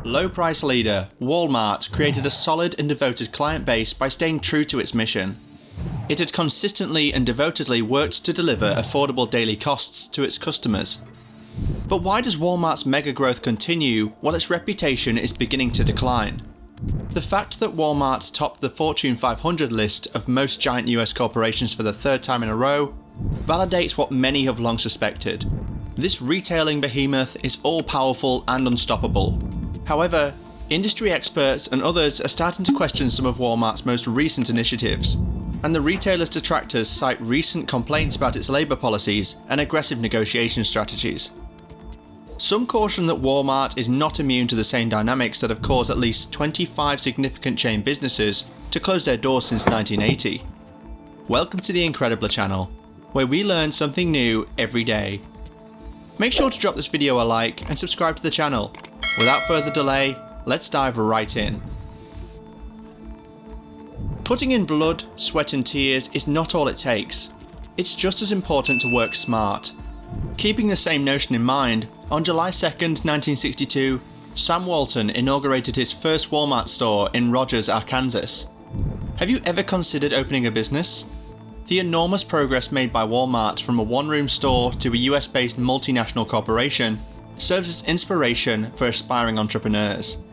Low-price leader, Walmart created a solid and devoted client base by staying true to its mission. It had consistently and devotedly worked to deliver affordable daily costs to its customers. But why does Walmart's mega growth continue while its reputation is beginning to decline? The fact that Walmart topped the Fortune 500 list of most giant US corporations for the third time in a row validates what many have long suspected. This retailing behemoth is all-powerful and unstoppable. However, industry experts and others are starting to question some of Walmart's most recent initiatives, and the retailer's detractors cite recent complaints about its labour policies and aggressive negotiation strategies. Some caution that Walmart is not immune to the same dynamics that have caused at least 25 significant chain businesses to close their doors since 1980. Welcome to the Incredible channel, where we learn something new every day. Make sure to drop this video a like and subscribe to the channel. Without further delay, let's dive right in. Putting in blood, sweat and tears is not all it takes. It's just as important to work smart. Keeping the same notion in mind, on July 2nd, 1962, Sam Walton inaugurated his first Walmart store in Rogers, Arkansas. Have you ever considered opening a business? The enormous progress made by Walmart from a one-room store to a US-based multinational corporation serves as inspiration for aspiring entrepreneurs.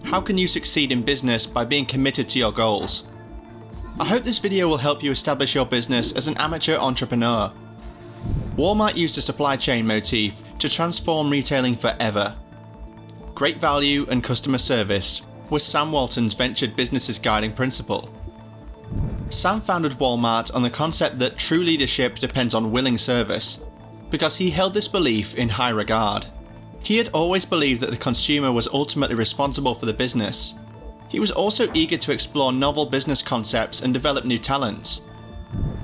How can you succeed in business by being committed to your goals? I hope this video will help you establish your business as an amateur entrepreneur. Walmart used a supply chain motif to transform retailing forever. Great value and customer service was Sam Walton's ventured business's guiding principle. Sam founded Walmart on the concept that true leadership depends on willing service, because he held this belief in high regard. He had always believed that the consumer was ultimately responsible for the business. He was also eager to explore novel business concepts and develop new talents.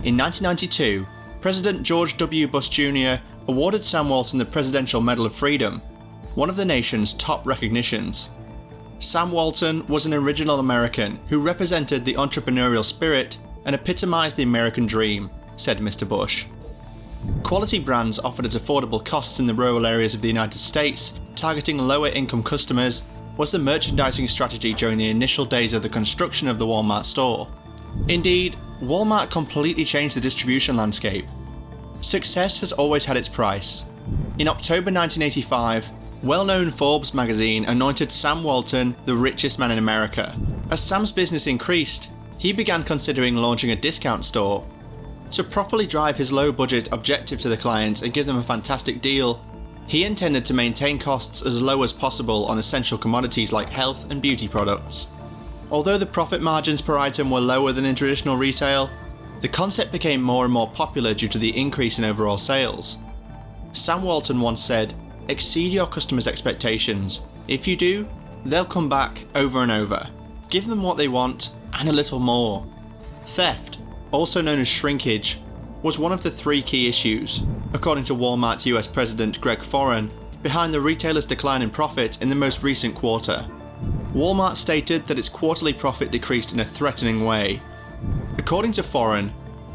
In 1992, President George W. Bush Jr. awarded Sam Walton the Presidential Medal of Freedom, one of the nation's top recognitions. Sam Walton was an original American who represented the entrepreneurial spirit and epitomized the American dream, said Mr. Bush. Quality brands offered at affordable costs in the rural areas of the United States, targeting lower-income customers, was the merchandising strategy during the initial days of the construction of the Walmart store. Indeed, Walmart completely changed the distribution landscape. Success has always had its price. In October 1985, well-known Forbes magazine anointed Sam Walton the richest man in America. As Sam's business increased, he began considering launching a discount store. To properly drive his low-budget objective to the clients and give them a fantastic deal, he intended to maintain costs as low as possible on essential commodities like health and beauty products. Although the profit margins per item were lower than in traditional retail, the concept became more and more popular due to the increase in overall sales. Sam Walton once said, "Exceed your customers' expectations. If you do, they'll come back over and over. Give them what they want and a little more." Theft, also known as shrinkage, was one of the three key issues, according to Walmart US President Greg Foran, behind the retailer's decline in profit in the most recent quarter. Walmart stated that its quarterly profit decreased in a threatening way. According to Foran,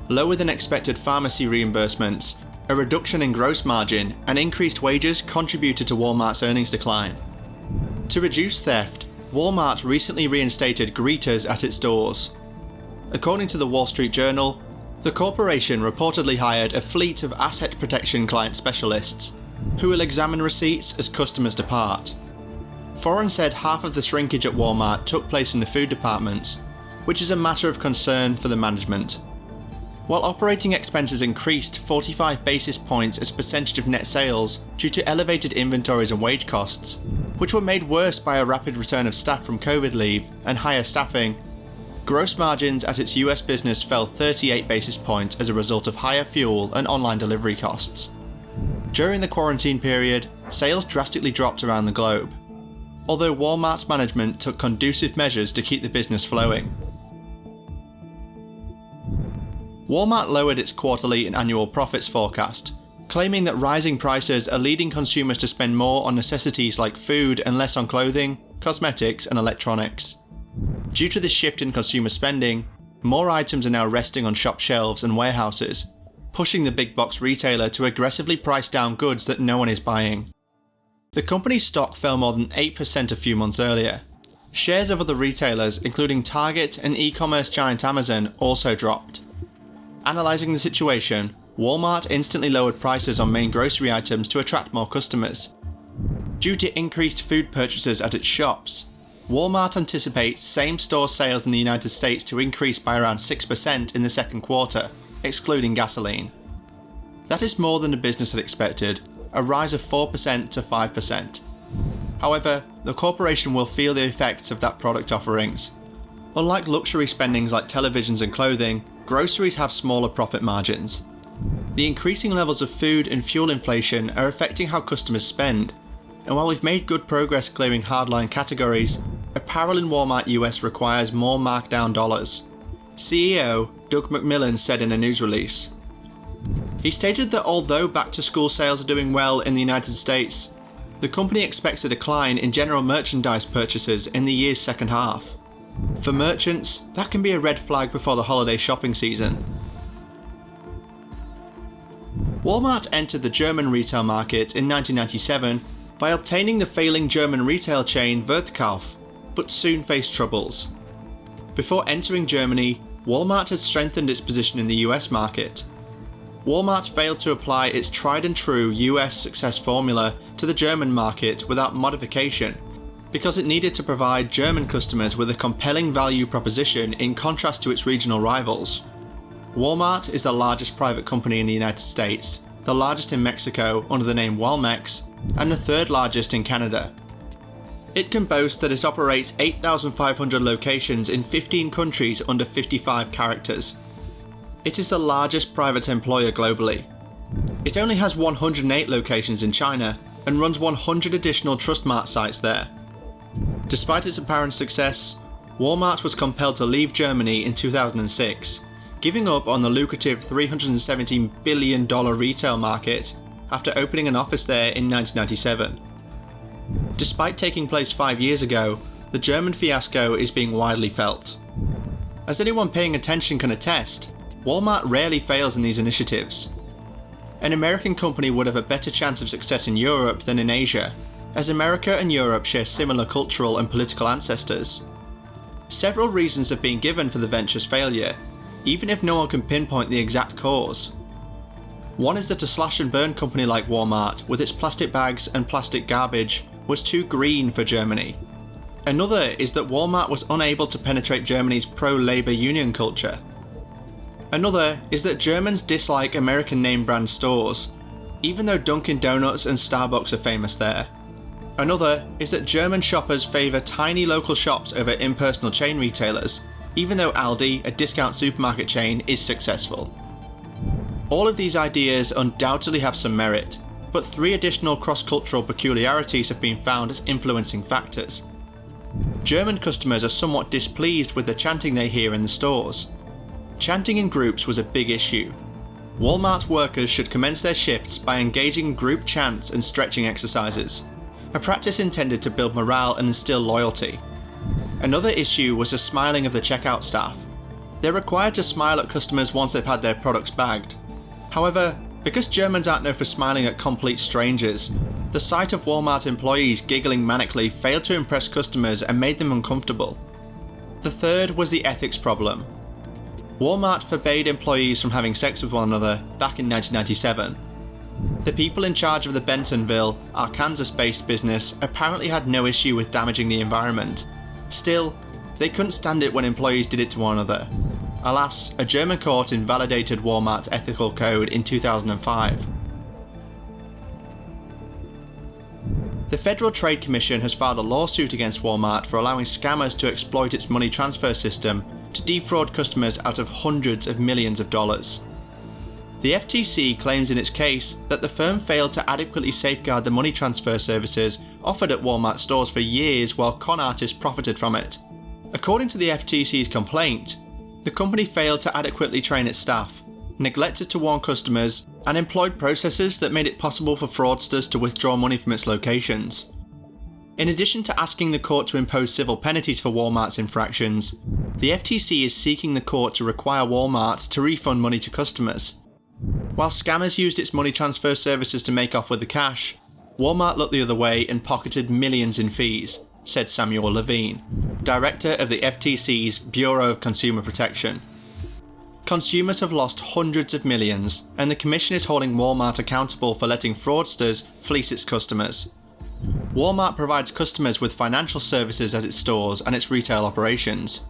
lower than expected pharmacy reimbursements, a reduction in gross margin, and increased wages contributed to Walmart's earnings decline. To reduce theft, Walmart recently reinstated greeters at its doors. According to the Wall Street Journal, the corporation reportedly hired a fleet of asset protection client specialists, who will examine receipts as customers depart. Foran said half of the shrinkage at Walmart took place in the food departments, which is a matter of concern for the management. While operating expenses increased 45 basis points as a percentage of net sales due to elevated inventories and wage costs, which were made worse by a rapid return of staff from COVID leave and higher staffing, gross margins at its US business fell 38 basis points as a result of higher fuel and online delivery costs. During the quarantine period, sales drastically dropped around the globe, although Walmart's management took conducive measures to keep the business flowing. Walmart lowered its quarterly and annual profits forecast, claiming that rising prices are leading consumers to spend more on necessities like food and less on clothing, cosmetics, and electronics. Due to this shift in consumer spending, more items are now resting on shop shelves and warehouses, pushing the big box retailer to aggressively price down goods that no one is buying. The company's stock fell more than 8% a few months earlier. Shares of other retailers, including Target and e-commerce giant Amazon, also dropped. Analysing the situation, Walmart instantly lowered prices on main grocery items to attract more customers. Due to increased food purchases at its shops, Walmart anticipates same-store sales in the United States to increase by around 6% in the second quarter, excluding gasoline. That is more than the business had expected, a rise of 4% to 5%. However, the corporation will feel the effects of that product offerings. Unlike luxury spendings like televisions and clothing, groceries have smaller profit margins. The increasing levels of food and fuel inflation are affecting how customers spend, and while we've made good progress clearing hardline categories, apparel in Walmart US requires more markdown dollars. CEO Doug McMillon said in a news release. He stated that although back-to-school sales are doing well in the United States, the company expects a decline in general merchandise purchases in the year's second half. For merchants, that can be a red flag before the holiday shopping season. Walmart entered the German retail market in 1997 by obtaining the failing German retail chain Verkauf, but soon faced troubles. Before entering Germany, Walmart had strengthened its position in the US market. Walmart failed to apply its tried and true US success formula to the German market without modification, because it needed to provide German customers with a compelling value proposition in contrast to its regional rivals. Walmart is the largest private company in the United States, the largest in Mexico under the name Walmex, and the third largest in Canada. It can boast that it operates 8,500 locations in 15 countries under 55 characters. It is the largest private employer globally. It only has 108 locations in China and runs 100 additional Trustmart sites there. Despite its apparent success, Walmart was compelled to leave Germany in 2006, giving up on the lucrative $317 billion retail market after opening an office there in 1997. Despite taking place 5 years ago, the German fiasco is being widely felt. As anyone paying attention can attest, Walmart rarely fails in these initiatives. An American company would have a better chance of success in Europe than in Asia, as America and Europe share similar cultural and political ancestors. Several reasons have been given for the venture's failure, even if no one can pinpoint the exact cause. One is that a slash and burn company like Walmart, with its plastic bags and plastic garbage, was too green for Germany. Another is that Walmart was unable to penetrate Germany's pro-labor union culture. Another is that Germans dislike American name brand stores, even though Dunkin' Donuts and Starbucks are famous there. Another is that German shoppers favour tiny local shops over impersonal chain retailers, even though Aldi, a discount supermarket chain, is successful. All of these ideas undoubtedly have some merit, but 3 additional cross-cultural peculiarities have been found as influencing factors. German customers are somewhat displeased with the chanting they hear in the stores. Chanting in groups was a big issue. Walmart workers should commence their shifts by engaging in group chants and stretching exercises, a practice intended to build morale and instill loyalty. Another issue was the smiling of the checkout staff. They're required to smile at customers once they've had their products bagged. However, because Germans aren't known for smiling at complete strangers, the sight of Walmart employees giggling manically failed to impress customers and made them uncomfortable. The third was the ethics problem. Walmart forbade employees from having sex with one another back in 1997. The people in charge of the Bentonville, Arkansas-based business apparently had no issue with damaging the environment. Still, they couldn't stand it when employees did it to one another. Alas, a German court invalidated Walmart's ethical code in 2005. The Federal Trade Commission has filed a lawsuit against Walmart for allowing scammers to exploit its money transfer system to defraud customers out of hundreds of millions of dollars. The FTC claims in its case that the firm failed to adequately safeguard the money transfer services offered at Walmart stores for years while con artists profited from it. According to the FTC's complaint, the company failed to adequately train its staff, neglected to warn customers, and employed processes that made it possible for fraudsters to withdraw money from its locations. In addition to asking the court to impose civil penalties for Walmart's infractions, the FTC is seeking the court to require Walmart to refund money to customers. While scammers used its money transfer services to make off with the cash, Walmart looked the other way and pocketed millions in fees, said Samuel Levine, director of the FTC's Bureau of Consumer Protection. Consumers have lost hundreds of millions, and the Commission is holding Walmart accountable for letting fraudsters fleece its customers. Walmart provides customers with financial services at its stores and its retail operations.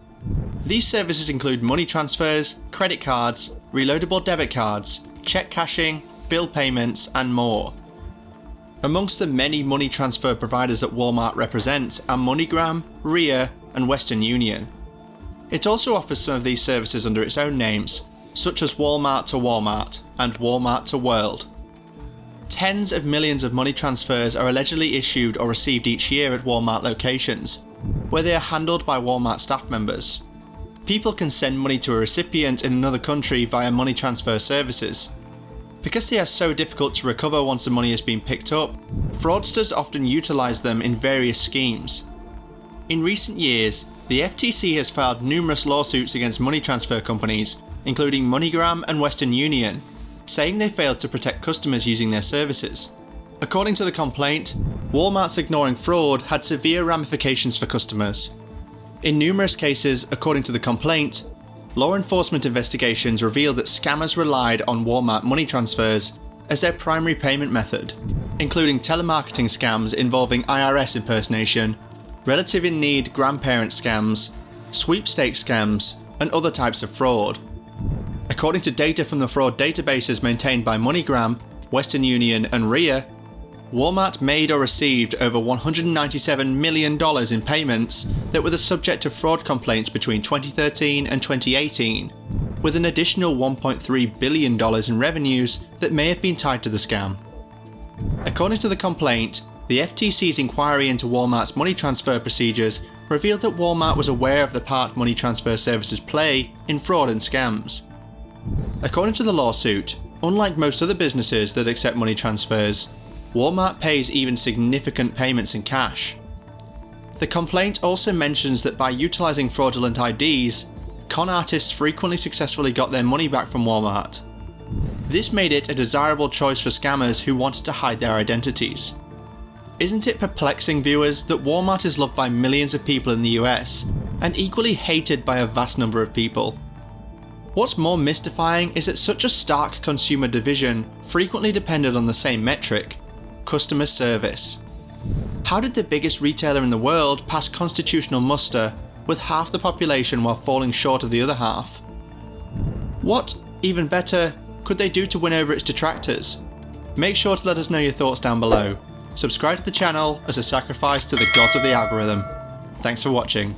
These services include money transfers, credit cards, reloadable debit cards, check cashing, bill payments, and more. Amongst the many money transfer providers that Walmart represents are MoneyGram, Ria, and Western Union. It also offers some of these services under its own names, such as Walmart to Walmart and Walmart to World. Tens of millions of money transfers are allegedly issued or received each year at Walmart locations, where they are handled by Walmart staff members. People can send money to a recipient in another country via money transfer services. Because they are so difficult to recover once the money has been picked up, fraudsters often utilise them in various schemes. In recent years, the FTC has filed numerous lawsuits against money transfer companies, including MoneyGram and Western Union, saying they failed to protect customers using their services. According to the complaint, Walmart's ignoring fraud had severe ramifications for customers. In numerous cases, according to the complaint, law enforcement investigations revealed that scammers relied on Walmart money transfers as their primary payment method, including telemarketing scams involving IRS impersonation, relative in need grandparent scams, sweepstakes scams, and other types of fraud. According to data from the fraud databases maintained by MoneyGram, Western Union, and Ria, Walmart made or received over $197 million in payments that were the subject of fraud complaints between 2013 and 2018, with an additional $1.3 billion in revenues that may have been tied to the scam. According to the complaint, the FTC's inquiry into Walmart's money transfer procedures revealed that Walmart was aware of the part money transfer services play in fraud and scams. According to the lawsuit, unlike most other businesses that accept money transfers, Walmart pays even significant payments in cash. The complaint also mentions that by utilising fraudulent IDs, con artists frequently successfully got their money back from Walmart. This made it a desirable choice for scammers who wanted to hide their identities. Isn't it perplexing, viewers, that Walmart is loved by millions of people in the US and equally hated by a vast number of people? What's more mystifying is that such a stark consumer division frequently depended on the same metric: customer service. How did the biggest retailer in the world pass constitutional muster with half the population while falling short of the other half? What, even better, could they do to win over its detractors? Make sure to let us know your thoughts down below. Subscribe to the channel as a sacrifice to the gods of the algorithm. Thanks for watching.